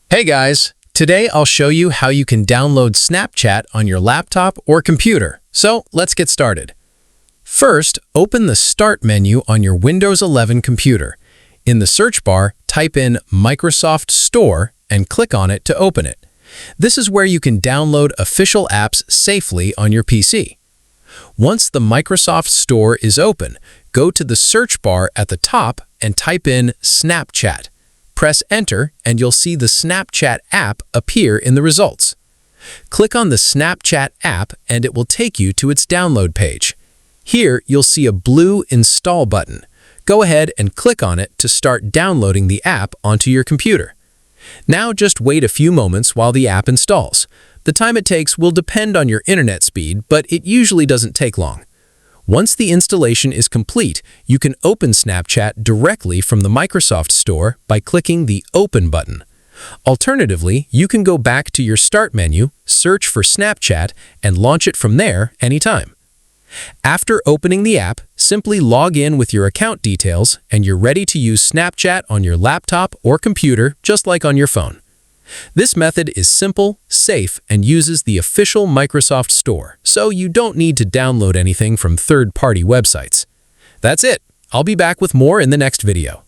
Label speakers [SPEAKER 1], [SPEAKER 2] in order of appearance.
[SPEAKER 1] Hey guys, today I'll show you how you can download Snapchat on your laptop or computer. So let's get started. First, open the Start menu on your Windows 11 computer. In the search bar, type in Microsoft Store and click on it to open it. This is where you can download official apps safely on your PC. Once the Microsoft Store is open, go to the search bar at the top and type in Snapchat. Press Enter and you'll see the Snapchat app appear in the results. Click on the Snapchat app and it will take you to its download page. Here you'll see a blue Install button. Go ahead and click on it to start downloading the app onto your computer. Now just wait a few moments while the app installs. The time it takes will depend on your internet speed, but it usually doesn't take long. Once the installation is complete, you can open Snapchat directly from the Microsoft Store by clicking the Open button. Alternatively, you can go back to your Start menu, search for Snapchat, and launch it from there anytime. After opening the app, simply log in with your account details and you're ready to use Snapchat on your laptop or computer just like on your phone. This method is simple, safe, and uses the official Microsoft Store, so you don't need to download anything from third-party websites. That's it. I'll be back with more in the next video.